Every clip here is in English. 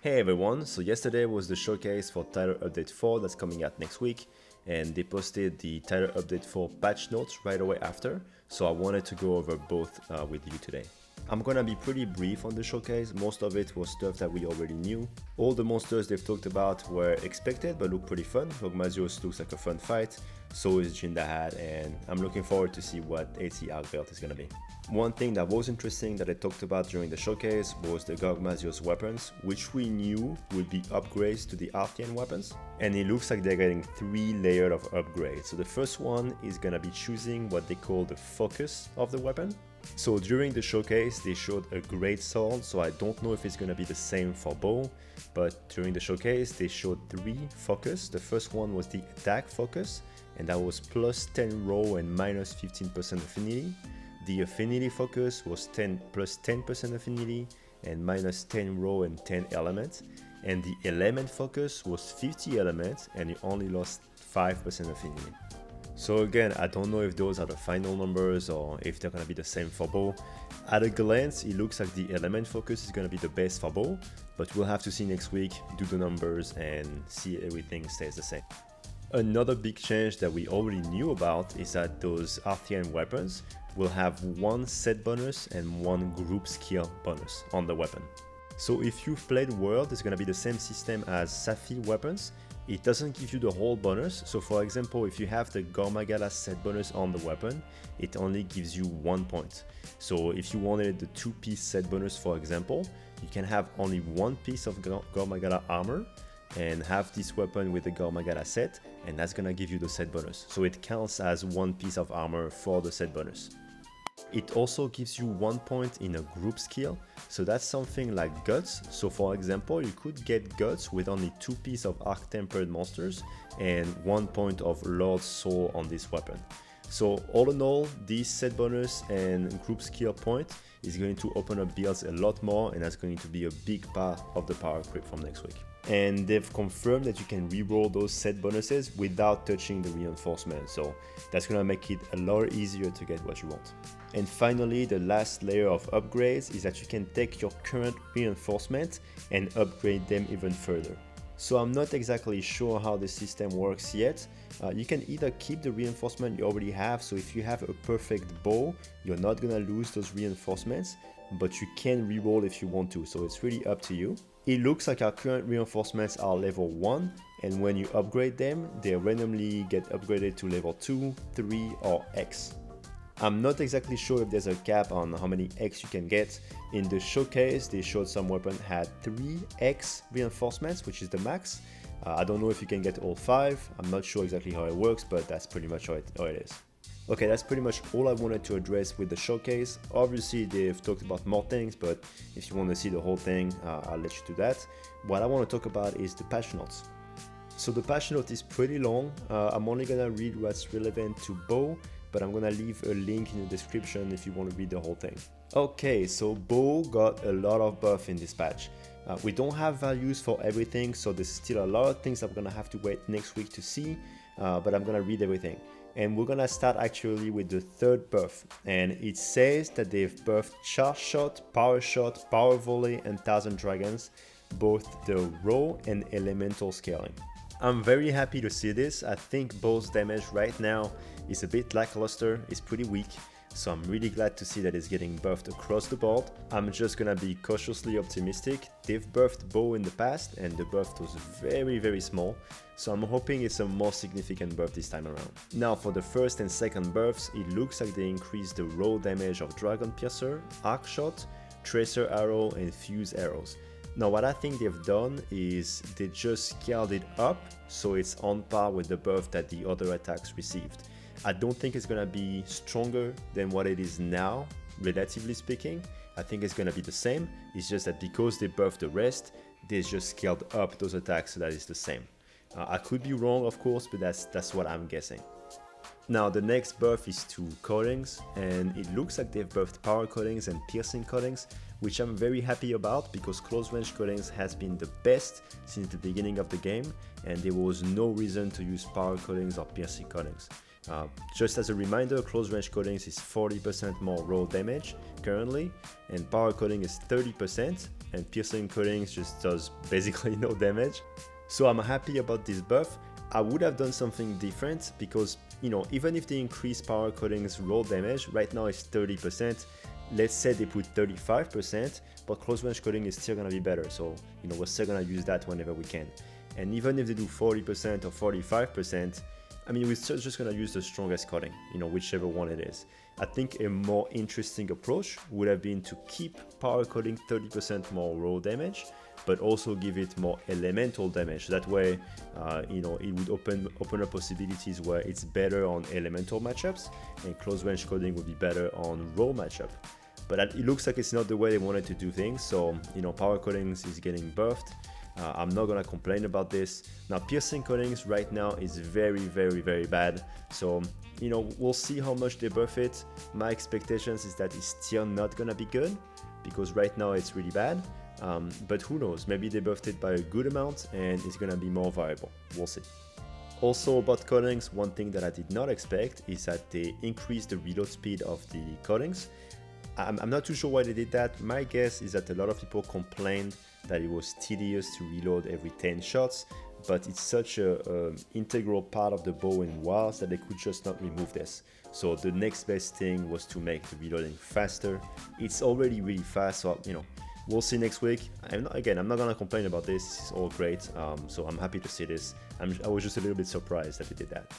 Hey everyone, so yesterday was the showcase for Tyler Update 4 that's coming out next week, and they posted the Tyler Update 4 patch notes right away after, so I wanted to go over both with you today. I'm gonna be pretty brief on the showcase. Most of it was stuff that we already knew. All the monsters they've talked about were expected but look pretty fun. Hogmazios looks like a fun fight, so is Jindaad, and I'm looking forward to see what AT Arcbelt is gonna be. One thing that was interesting that I talked about during the showcase was the Gogmazios weapons, which we knew would be upgrades to the Arthean weapons. And it looks like they're getting 3 layers of upgrades. So the first one is gonna be choosing what they call the focus of the weapon. So during the showcase they showed a great sword, so I don't know if it's gonna be the same for bow, but during the showcase they showed 3 focus. The first one was the attack focus, and that was plus 10 raw and minus 15% affinity. The affinity focus was plus 10% affinity and minus 10 raw and 10 elements. And the element focus was 50 elements and you only lost 5% affinity. So again, I don't know if those are the final numbers or if they're gonna be the same for bow. At a glance, it looks like the element focus is gonna be the best for bow, but we'll have to see next week, do the numbers and see everything stays the same. Another big change that we already knew about is that those Arthean weapons will have 1 set bonus and 1 group skill bonus on the weapon. So if you've played World, it's gonna be the same system as Safi weapons. It doesn't give you the whole bonus, so for example, if you have the Gormagala set bonus on the weapon, it only gives you 1 point. So if you wanted the 2-piece set bonus, for example, you can have only 1 piece of Gormagala armor and have this weapon with the Gormagala set, and that's gonna give you the set bonus. So it counts as 1 piece of armor for the set bonus. It also gives you 1 point in a group skill, so that's something like Guts. So for example, you could get Guts with only 2 pieces of Arc Tempered monsters and 1 point of Lord's Soul on this weapon. So all in all, this set bonus and group skill point is going to open up builds a lot more, and that's going to be a big part of the power creep from next week. And they've confirmed that you can reroll those set bonuses without touching the reinforcement, so that's gonna make it a lot easier to get what you want. And finally, the last layer of upgrades is that you can take your current reinforcement and upgrade them even further. So I'm not exactly sure how the system works yet. You can either keep the reinforcement you already have, so if you have a perfect bow, you're not gonna lose those reinforcements, but you can reroll if you want to, so it's really up to you. It looks like our current reinforcements are level 1, and when you upgrade them, they randomly get upgraded to level 2, 3 or X. I'm not exactly sure if there's a cap on how many X you can get. In the showcase, they showed some weapon had 3 X reinforcements, which is the max. I don't know if you can get all 5. I'm not sure exactly how it works, but that's pretty much how it is. Okay, that's pretty much all I wanted to address with the showcase. Obviously, they've talked about more things, but if you want to see the whole thing, I'll let you do that. What I want to talk about is the patch notes. So the patch note is pretty long. I'm only gonna read what's relevant to bow, but I'm gonna leave a link in the description if you want to read the whole thing. Okay, so bow got a lot of buff in this patch. We don't have values for everything, so there's still a lot of things I'm gonna have to wait next week to see, but I'm gonna read everything. And we're gonna start actually with the 3rd buff, and it says that they've buffed Charge Shot, Power Volley, and Thousand Dragons, both the raw and elemental scaling. I'm very happy to see this. I think bow's damage right now is a bit lackluster, it's pretty weak, so I'm really glad to see that it's getting buffed across the board. I'm just gonna be cautiously optimistic. They've buffed bow in the past and the buff was very small, so I'm hoping it's a more significant buff this time around. Now for the 1st and 2nd buffs, it looks like they increased the raw damage of Dragon Piercer, Arc Shot, Tracer Arrow and Fuse Arrows. Now what I think they've done is they just scaled it up so it's on par with the buff that the other attacks received. I don't think it's gonna be stronger than what it is now, relatively speaking. I think it's gonna be the same. It's just that because they buffed the rest, they just scaled up those attacks so that it's the same. I could be wrong, of course, but that's what I'm guessing. Now the next buff is to Coatings, and it looks like they've buffed Power Coatings and Piercing Coatings, which I'm very happy about because Close Range Coatings has been the best since the beginning of the game, and there was no reason to use Power Coatings or Piercing Coatings. Just as a reminder, close range coatings is 40% more roll damage currently, and power coating is 30%, and piercing coatings just does basically no damage. So I'm happy about this buff. I would have done something different because, even if they increase power coating's roll damage, right now it's 30%. Let's say they put 35%, but close range coating is still gonna be better. So, we're still gonna use that whenever we can. And even if they do 40% or 45%, we're still just gonna use the strongest coating, whichever one it is. I think a more interesting approach would have been to keep power coating 30% more roll damage, but also give it more elemental damage. That way, it would open up possibilities where it's better on elemental matchups, and close range coating would be better on roll matchup. But it looks like it's not the way they wanted to do things. So, power coatings is getting buffed. I'm not gonna complain about this. Now, piercing coatings right now is very, very, very bad. So, we'll see how much they buff it. My expectations is that it's still not gonna be good because right now it's really bad. But who knows? Maybe they buffed it by a good amount and it's gonna be more viable. We'll see. Also about coatings, one thing that I did not expect is that they increased the reload speed of the coatings. I'm not too sure why they did that. My guess is that a lot of people complained that it was tedious to reload every 10 shots, but it's such a integral part of the bow in Wilds that they could just not remove this. So the next best thing was to make the reloading faster. It's already really fast, so we'll see next week. I'm not gonna complain about this. This is all great, so I'm happy to see this. I was just a little bit surprised that they did that.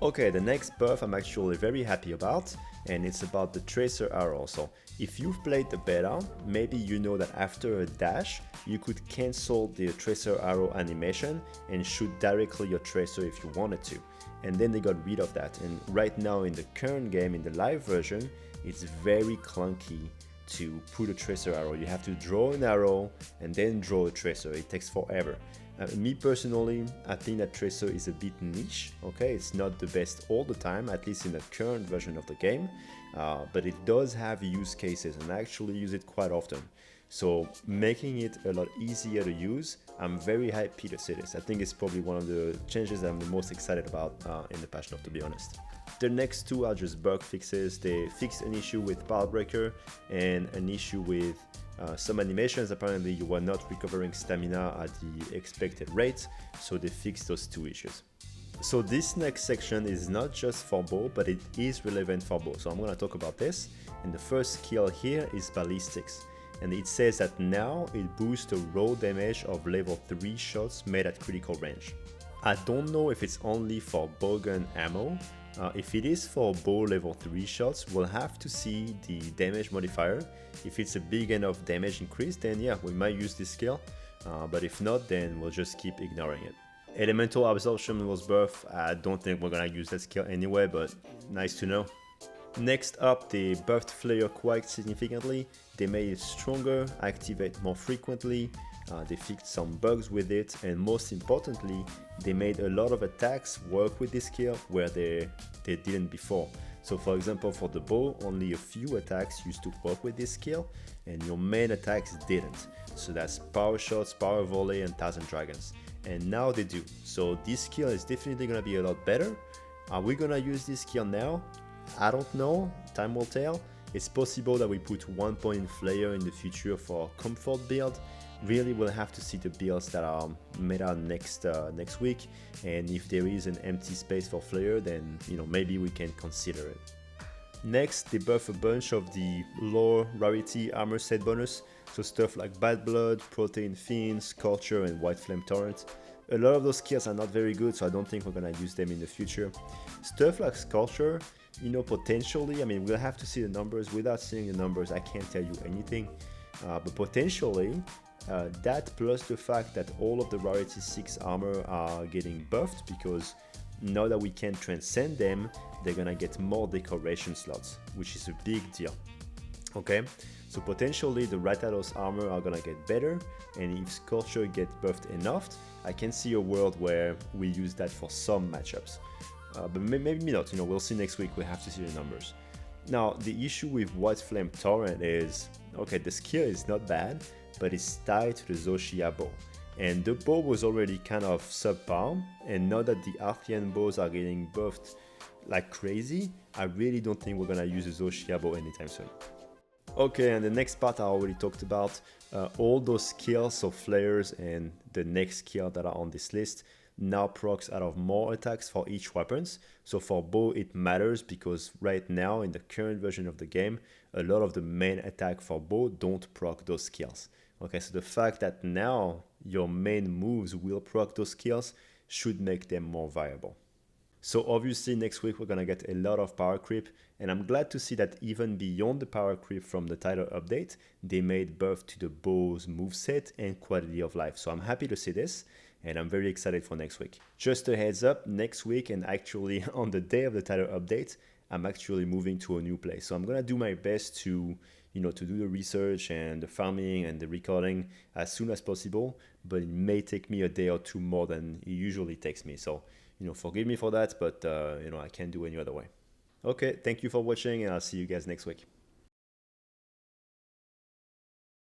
Okay, the next buff I'm actually very happy about, and it's about the Tracer Arrow. So if you've played the beta, maybe you know that after a dash, you could cancel the Tracer Arrow animation and shoot directly your Tracer if you wanted to. And then they got rid of that. And right now in the current game, in the live version, it's very clunky to put a Tracer Arrow. You have to draw an arrow and then draw a Tracer. It takes forever. Me personally, I think that Tracer is a bit niche, okay? It's not the best all the time, at least in the current version of the game, but it does have use cases and I actually use it quite often. So making it a lot easier to use, I'm very happy to see this. I think it's probably one of the changes that I'm the most excited about in the patch note, to be honest. The next two are just bug fixes. They fixed an issue with Power Breaker and an issue with some animations. Apparently you were not recovering stamina at the expected rate, so they fixed those two issues. So this next section is not just for bow, but it is relevant for bow. So I'm going to talk about this, and the first skill here is ballistics, and it says that now it boosts the roll damage of level 3 shots made at critical range. I don't know if it's only for bowgun ammo. If it is for bow level 3 shots, we'll have to see the damage modifier. If it's a big enough damage increase, then yeah, we might use this skill, but if not, then we'll just keep ignoring it. Elemental Absorption was buffed. I don't think we're gonna use that skill anyway, but nice to know. Next up, they buffed Flare quite significantly. They made it stronger, activate more frequently, they fixed some bugs with it, and most importantly, they made a lot of attacks work with this skill where they didn't before. So for example, for the bow, only a few attacks used to work with this skill, and your main attacks didn't. So that's Power Shots, Power Volley, and Thousand Dragons. And now they do. So this skill is definitely gonna be a lot better. Are we gonna use this skill now? I don't know, time will tell. It's possible that we put 1 point in Flare in the future for comfort build. Really, we'll have to see the builds that are made out next week, and if there is an empty space for Flare, then maybe we can consider it. Next, they buff a bunch of the lower rarity armor set bonus, so stuff like Bad Blood, Protein Fiend, Scorcher, and White Flame Torrent. A lot of those skills are not very good, so I don't think we're gonna use them in the future. Stuff like Scorcher, potentially, we'll have to see the numbers. Without seeing the numbers, I can't tell you anything, but potentially, that plus the fact that all of the Rarity 6 armor are getting buffed, because now that we can transcend them, they're gonna get more decoration slots, which is a big deal. Okay, so potentially the Rathalos armor are gonna get better, and if Scorcher gets buffed enough, I can see a world where we use that for some matchups. But maybe not, we'll see next week, we have to see the numbers. Now, the issue with White Flame Torrent is, okay, the skill is not bad, but it's tied to the Zoshia bow. And the bow was already kind of subpar, and now that the Arthean bows are getting buffed, like crazy, I really don't think we're gonna use a Zoshiabo anytime soon. Okay, and the next part I already talked about, all those skills, so flares and the next skill that are on this list now procs out of more attacks for each weapons. So for bow it matters because right now in the current version of the game, a lot of the main attack for bow don't proc those skills. Okay, so the fact that now your main moves will proc those skills should make them more viable. So obviously next week we're gonna get a lot of power creep, and I'm glad to see that even beyond the power creep from the title update, they made buff to the bow's moveset and quality of life. So I'm happy to see this, and I'm very excited for next week. Just a heads up, next week and actually on the day of the title update, I'm actually moving to a new place. So I'm gonna do my best to to do the research and the farming and the recording as soon as possible, but it may take me a day or two more than it usually takes me. So forgive me for that, but I can't do any other way. Okay, thank you for watching, and I'll see you guys next week.